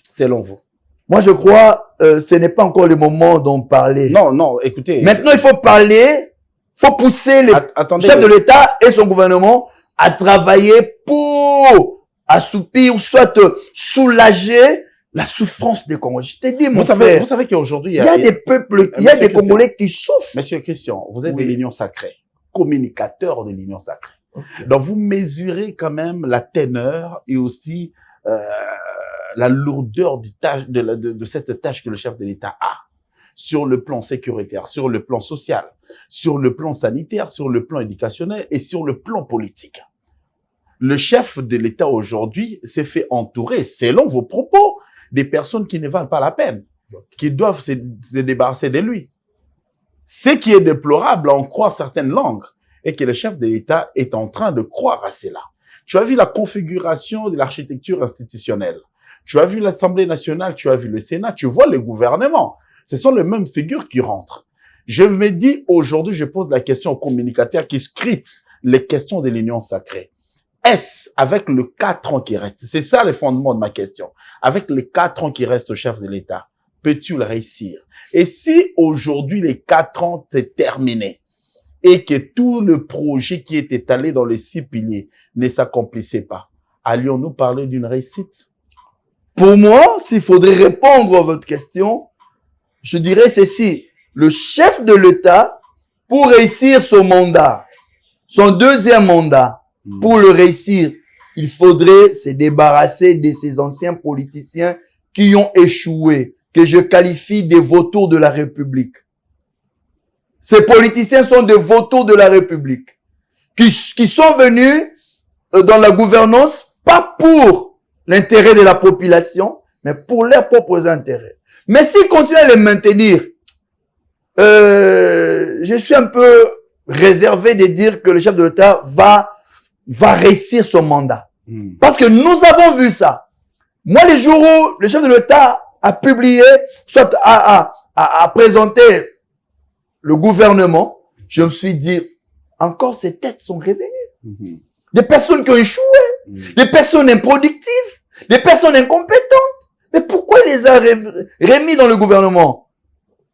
selon vous? Moi, je crois, ce n'est pas encore le moment d'en parler. Non, non, écoutez. Maintenant, il faut parler, faut pousser le chef de l'État et son gouvernement à travailler pour assoupir ou soit soulager la souffrance des Congolais. Je t'ai dit, mon frère. Vous savez qu'aujourd'hui, il y a des peuples, il y a des Congolais qui souffrent. Monsieur Christian, vous êtes de l'Union sacrée, communicateur de l'Union sacrée. Okay. Donc, vous mesurez quand même la teneur et aussi la lourdeur de cette tâche que le chef de l'État a sur le plan sécuritaire, sur le plan social, sur le plan sanitaire, sur le plan éducationnel et sur le plan politique. Le chef de l'État aujourd'hui s'est fait entourer, selon vos propos, des personnes qui ne valent pas la peine, qui doivent se débarrasser de lui. Ce qui est déplorable à en croire certaines langues est que le chef de l'État est en train de croire à cela. Tu as vu la configuration de l'architecture institutionnelle. Tu as vu l'Assemblée nationale, tu as vu le Sénat, tu vois le gouvernement. Ce sont les mêmes figures qui rentrent. Je me dis, aujourd'hui, je pose la question aux communicateurs qui scrutent les questions de l'Union sacrée. Est-ce, avec le 4 ans qui reste, c'est ça le fondement de ma question, avec les 4 ans qui restent au chef de l'État, peux-tu le réussir? Et si aujourd'hui les 4 ans c'est terminé et que tout le projet qui est étalé dans les 6 piliers ne s'accomplissait pas, allions-nous parler d'une réussite? Pour moi, s'il faudrait répondre à votre question, je dirais ceci. Le chef de l'État, pour réussir son mandat, son deuxième mandat, pour le réussir, il faudrait se débarrasser de ces anciens politiciens qui ont échoué, que je qualifie de vautours de la République. Ces politiciens sont des vautours de la République, qui sont venus dans la gouvernance, pas pour l'intérêt de la population, mais pour leurs propres intérêts. Mais s'ils continuent à les maintenir, je suis un peu réservé de dire que le chef de l'État va réussir son mandat. Parce que nous avons vu ça. Moi, les jours où le chef de l'État a publié, soit a présenté le gouvernement, je me suis dit, encore ces têtes sont réveillées. des personnes qui ont échoué, des personnes improductives, des personnes incompétentes. Mais pourquoi il les a remis dans le gouvernement?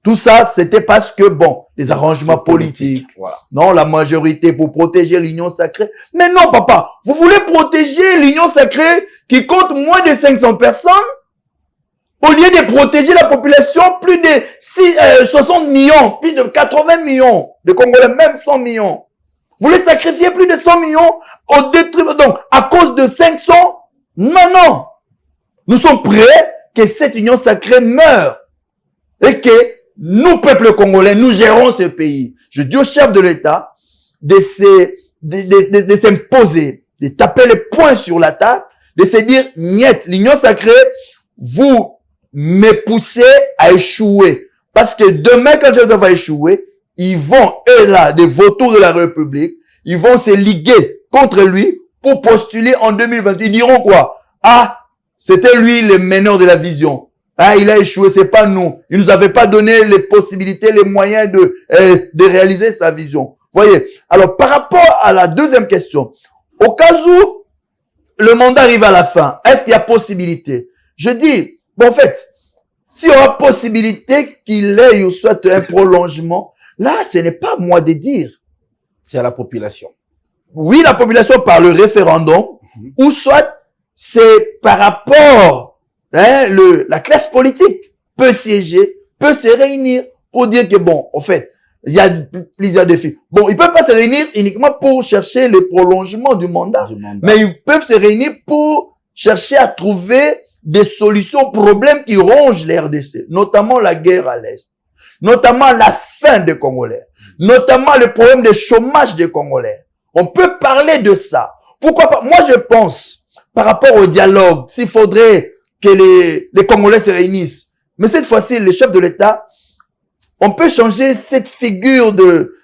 Tout ça, c'était parce que, bon, les arrangements politiques. Voilà. Non, la majorité pour protéger l'union sacrée. Mais non, papa, vous voulez protéger l'union sacrée qui compte moins de 500 personnes au lieu de protéger la population, plus de 60 millions, plus de 80 millions de Congolais, même 100 millions. Vous voulez sacrifier plus de 100 millions au détriment, donc, à cause de 500? Non, non. Nous sommes prêts que cette union sacrée meure et que nous, peuple congolais, nous gérons ce pays. Je dis au chef de l'État de s'imposer, de taper les poings sur la table, de se dire, niet, l'union sacrée, vous me poussez à échouer. Parce que demain, quand je vais échouer, ils vont, eux là, des vautours de la République, ils vont se liguer contre lui pour postuler en 2020. Ils diront quoi? Ah, c'était lui le meneur de la vision. Ah, il a échoué, c'est pas nous. Il nous avait pas donné les possibilités, les moyens de réaliser sa vision. Voyez. Alors, par rapport à la deuxième question, au cas où le mandat arrive à la fin, est-ce qu'il y a possibilité? Je dis, bon, en fait, s'il y aura possibilité qu'il ait ou soit un prolongement, là, ce n'est pas à moi de dire. C'est à la population. Oui, la population par le référendum, ou soit c'est par rapport, la classe politique peut siéger, peut se réunir pour dire que bon, en fait, il y a plusieurs défis. Bon, ils peuvent pas se réunir uniquement pour chercher le prolongement du mandat. Mais ils peuvent se réunir pour chercher à trouver des solutions aux problèmes qui rongent les RDC, notamment la guerre à l'Est, notamment la faim des Congolais, notamment le problème de chômage des Congolais. On peut parler de ça. Pourquoi pas? Moi, je pense, par rapport au dialogue, s'il faudrait que les Congolais se réunissent. Mais cette fois-ci, les chefs de l'État, on peut changer cette figure de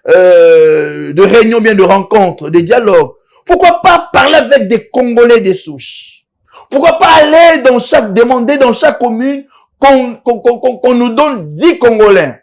réunion, bien de rencontre, de dialogue. Pourquoi pas parler avec des Congolais des souches? Pourquoi pas aller demander dans chaque commune qu'on nous donne 10 Congolais.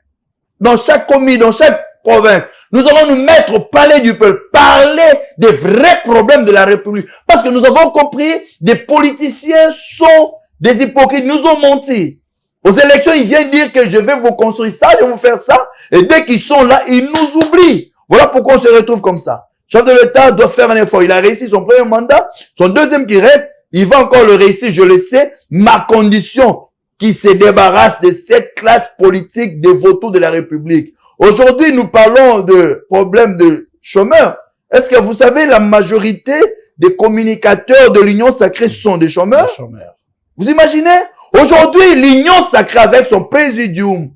Dans chaque commune, dans chaque province. Nous allons nous mettre au palais du peuple, parler des vrais problèmes de la République. Parce que nous avons compris, des politiciens sont des hypocrites, nous ont menti. Aux élections, ils viennent dire que je vais vous construire ça, je vais vous faire ça. Et dès qu'ils sont là, ils nous oublient. Voilà pourquoi on se retrouve comme ça. Le chef de l'État doit faire un effort. Il a réussi son premier mandat. Son deuxième qui reste, il va encore le réussir, je le sais. Ma condition, qui se débarrasse de cette classe politique des vautours de la République. Aujourd'hui, nous parlons de problèmes de chômeurs. Est-ce que vous savez, la majorité des communicateurs de l'Union sacrée sont des chômeurs? Des chômeurs. Vous imaginez? Aujourd'hui, l'Union sacrée avec son présidium,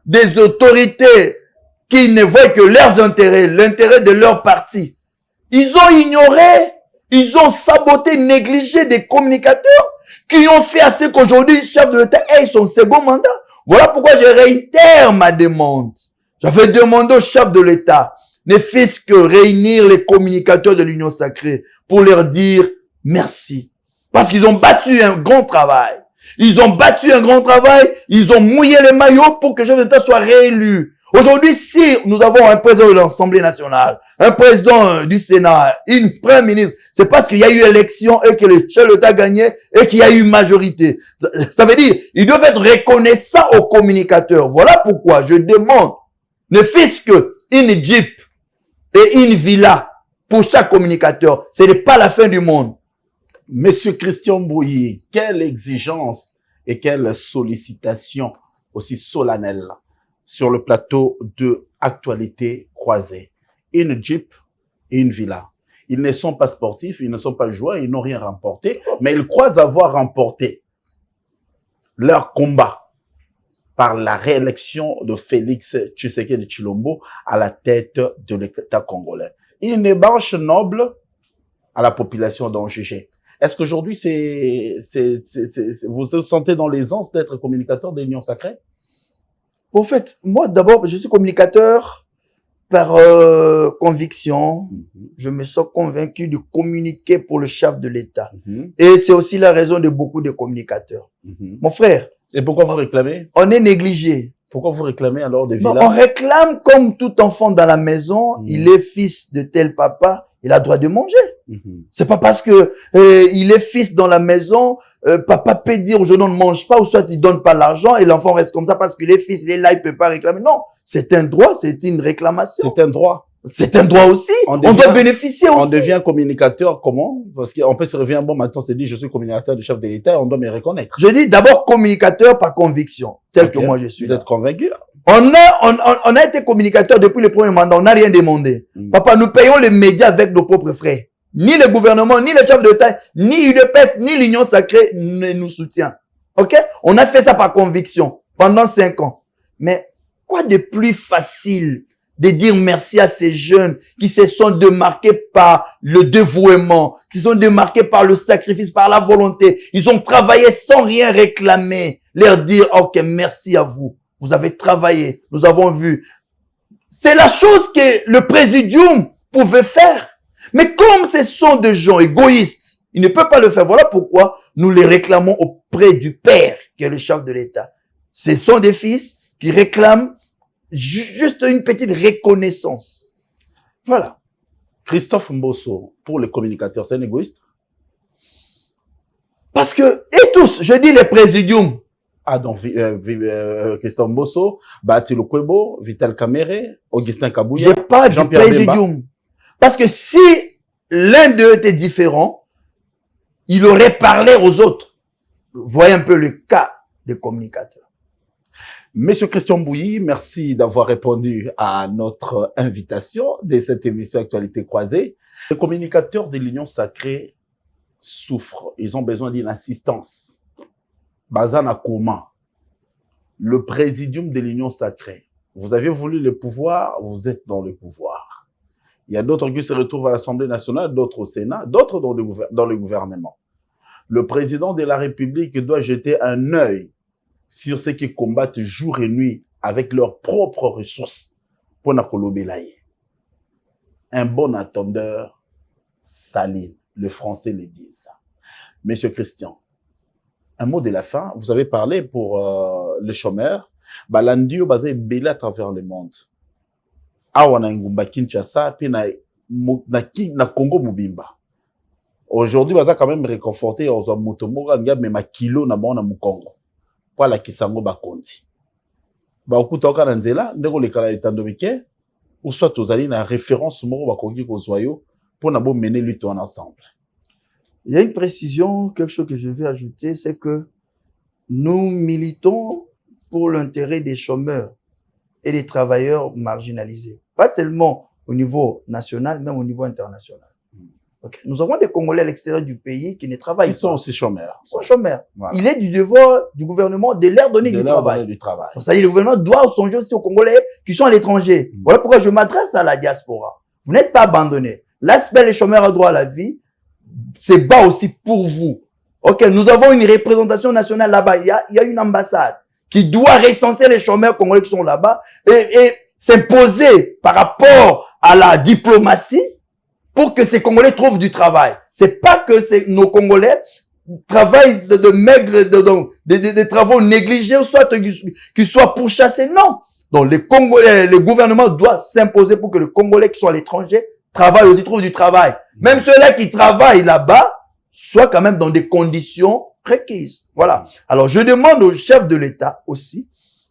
des autorités qui ne voient que leurs intérêts, l'intérêt de leur parti, ils ont ignoré, ils ont saboté, négligé des communicateurs qui ont fait à ce qu'aujourd'hui, le chef de l'État ait son second mandat. Voilà pourquoi je réitère ma demande. J'avais demandé au chef de l'État, ne fût-ce que réunir les communicateurs de l'Union sacrée pour leur dire merci. Parce qu'ils ont battu un grand travail. Ils ont battu un grand travail, ils ont mouillé les maillots pour que le chef de l'État soit réélu. Aujourd'hui, si nous avons un président de l'Assemblée nationale, un président du Sénat, une première ministre, c'est parce qu'il y a eu élection et que le chef de l'État gagnait et qu'il y a eu majorité. Ça veut dire, ils doivent être reconnaissants aux communicateurs. Voilà pourquoi je demande, ne fût-ce qu'une Jeep et une villa pour chaque communicateur. Ce n'est pas la fin du monde. Monsieur Christian Bouilly, quelle exigence et quelle sollicitation aussi solennelle sur le plateau de Actualité croisée. Une Jeep et une villa. Ils ne sont pas sportifs, ils ne sont pas joueurs, ils n'ont rien remporté, mais ils croient avoir remporté leur combat par la réélection de Félix Tshisekedi Tshilombo à la tête de l'État congolais. Une ébauche noble à la population d'Angers. Est-ce qu'aujourd'hui, vous vous sentez dans l'aisance d'être communicateur de l'Union sacrée? En fait, moi, d'abord, je suis communicateur par conviction. Je me sens convaincu de communiquer pour le chef de l'État. Et c'est aussi la raison de beaucoup de communicateurs. Mon frère. Et pourquoi vous réclamez? On est négligé. Pourquoi vous réclamez alors des Non, villas? on réclame comme tout enfant dans la maison, il est fils de tel papa, il a droit de manger. C'est pas parce que il est fils dans la maison, papa peut dire aujourd'hui on ne mange pas, ou soit il donne pas l'argent et l'enfant reste comme ça parce qu'il est fils, il est là, il peut pas réclamer. Non, c'est un droit, c'est une réclamation. C'est un droit. C'est un droit aussi. On doit bénéficier aussi. On devient communicateur comment? Parce qu'on peut se réveiller un bon matin, on se dit je suis communicateur du chef de l'État et on doit me reconnaître. Je dis d'abord communicateur par conviction, tel que moi je suis. Vous êtes convaincu? On a été communicateur depuis le premier mandat, on n'a rien demandé. Papa, nous payons les médias avec nos propres frais. Ni le gouvernement, ni le chef de l'État, ni UDPS, ni l'Union sacrée ne nous soutient. Ok? On a fait ça par conviction pendant 5 ans. Mais quoi de plus facile de dire merci à ces jeunes qui se sont démarqués par le dévouement, qui se sont démarqués par le sacrifice, par la volonté. Ils ont travaillé sans rien réclamer. Leur dire, ok, merci à vous. Vous avez travaillé. Nous avons vu. C'est la chose que le présidium pouvait faire. Mais comme ce sont des gens égoïstes, ils ne peuvent pas le faire. Voilà pourquoi nous les réclamons auprès du Père, qui est le chef de l'État. Ce sont des fils qui réclament juste une petite reconnaissance. Voilà. Christophe Mbosso, pour les communicateurs, c'est un égoïste? Parce que, et tous, je dis les présidiums. Ah, donc, Christophe Mbosso, Bathilde Kwebo, Vital Kamere, Augustin Kabouya. J'ai pas du présidium. Parce que si l'un d'eux était différent, il aurait parlé aux autres. Voyez un peu le cas des communicateurs. Monsieur Christian Bouilly, merci d'avoir répondu à notre invitation de cette émission Actualité croisée. Les communicateurs de l'Union sacrée souffrent. Ils ont besoin d'une assistance. Bazana Koma, le présidium de l'Union sacrée. Vous avez voulu le pouvoir, vous êtes dans le pouvoir. Il y a d'autres qui se retrouvent à l'Assemblée nationale, d'autres au Sénat, d'autres dans le gouvernement. Le président de la République doit jeter un œil sur ceux qui combattent jour et nuit avec leurs propres ressources pour Nakolobelaye. Un bon attendeur s'aligne. Le français le dit ça. Monsieur Christian, un mot de la fin. Vous avez parlé pour les chômeurs. Balandio basé belé à travers le monde. Awana ngumba Kinshasa puis na Congo Mubimba. Aujourd'hui, baza quand même réconforté aux motomoga mais ma kilo na bon na Mukongo. Pour la kisango bakonzi. Ba okutoka na nzela ndeko lekala etandomike ou soit ozali na référence moko bakoki kozwayo pour na bo mener lutte ensemble. Il y a une précision, quelque chose que je vais ajouter, c'est que nous militons pour l'intérêt des chômeurs et des travailleurs marginalisés. Pas seulement au niveau national, même au niveau international. Okay. Nous avons des Congolais à l'extérieur du pays qui ne travaillent pas. Ils sont aussi chômeurs. Ils sont chômeurs. Voilà. Il est du devoir du gouvernement de leur donner du travail. C'est-à-dire le gouvernement doit songer aussi aux Congolais qui sont à l'étranger. Voilà pourquoi je m'adresse à la diaspora. Vous n'êtes pas abandonnés. L'aspect les chômeurs ont droit à la vie, c'est bas aussi pour vous. Ok, nous avons une représentation nationale là-bas. Il y a une ambassade qui doit recenser les chômeurs congolais qui sont là-bas et s'imposer par rapport à la diplomatie pour que ces Congolais trouvent du travail. C'est pas que nos Congolais travaillent de maigres, de travaux négligés, ou soit qu'ils soient pourchassés. Non. Donc le gouvernement doit s'imposer pour que les Congolais qui sont à l'étranger travaillent aussi, trouvent du travail. Même ceux-là qui travaillent là-bas soient quand même dans des conditions requises. Voilà. Alors je demande au chef de l'État aussi,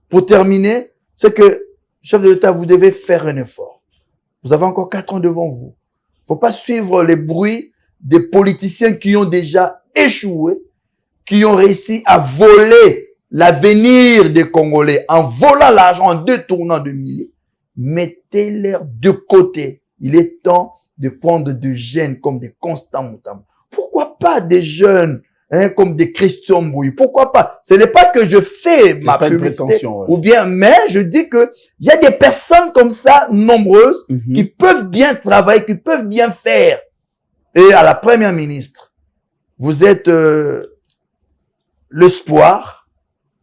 pour terminer, c'est que, chef de l'État, vous devez faire un effort. Vous avez encore 4 ans devant vous. Faut pas suivre les bruits des politiciens qui ont déjà échoué, qui ont réussi à voler l'avenir des Congolais en volant l'argent, en détournant de milliers. Mettez-les de côté. Il est temps de prendre des jeunes comme des Constant Mutamba. Pourquoi pas des jeunes comme des Christian Bouilly? Pourquoi pas? Ce n'est pas que je fais ma publicité, ou bien, mais je dis que il y a des personnes comme ça, nombreuses, qui peuvent bien travailler, qui peuvent bien faire. Et à la première ministre, vous êtes l'espoir.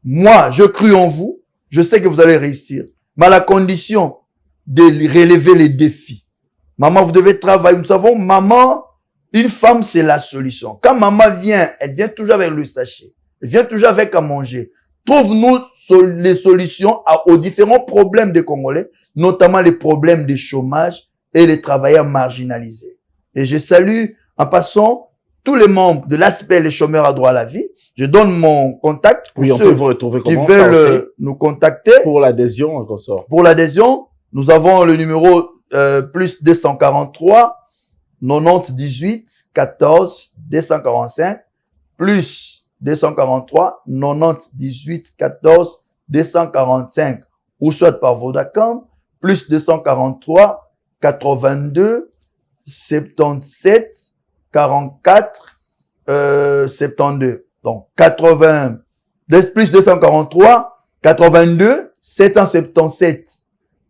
Moi, je crie en vous. Je sais que vous allez réussir. Mais à la condition de relever les défis. Maman, vous devez travailler. Nous savons, maman, une femme, c'est la solution. Quand maman vient, elle vient toujours avec le sachet. Elle vient toujours avec à manger. trouve-nous les solutions aux différents problèmes des Congolais, notamment les problèmes de chômage et les travailleurs marginalisés. Et je salue, en passant, tous les membres de l'aspect les chômeurs à droit à la vie. Je donne mon contact pour ceux qui veulent nous contacter. Pour l'adhésion, encore ça. Pour l'adhésion, nous avons le numéro plus 243 90 18 14 245 plus 243 90 18 14 245 ou soit par Vodacom plus 243 82 77 44 72. Donc 80 plus 243 82 777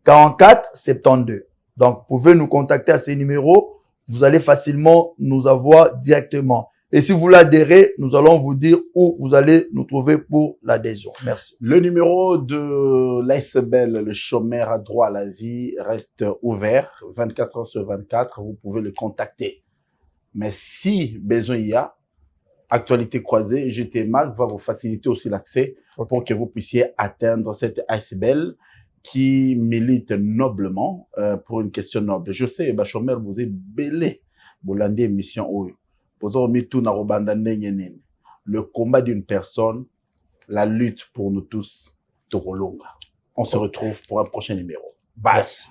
44 72. Donc vous pouvez nous contacter à ces numéros, vous allez facilement nous avoir directement. Et si vous voulez adhérer, nous allons vous dire où vous allez nous trouver pour l'adhésion. Merci. Le numéro de l'ASBL, le chômeur à droit à la vie, reste ouvert 24 heures sur 24. Vous pouvez le contacter. Mais si besoin il y a, actualité croisée, GTMAC va vous faciliter aussi l'accès pour que vous puissiez atteindre cette ASBL qui milite noblement pour une question noble. Je sais, chômeur, vous êtes belé. Vous l'avez mission où le combat d'une personne, la lutte pour nous tous, Tokolonga. On se retrouve pour un prochain numéro. Bye. Merci.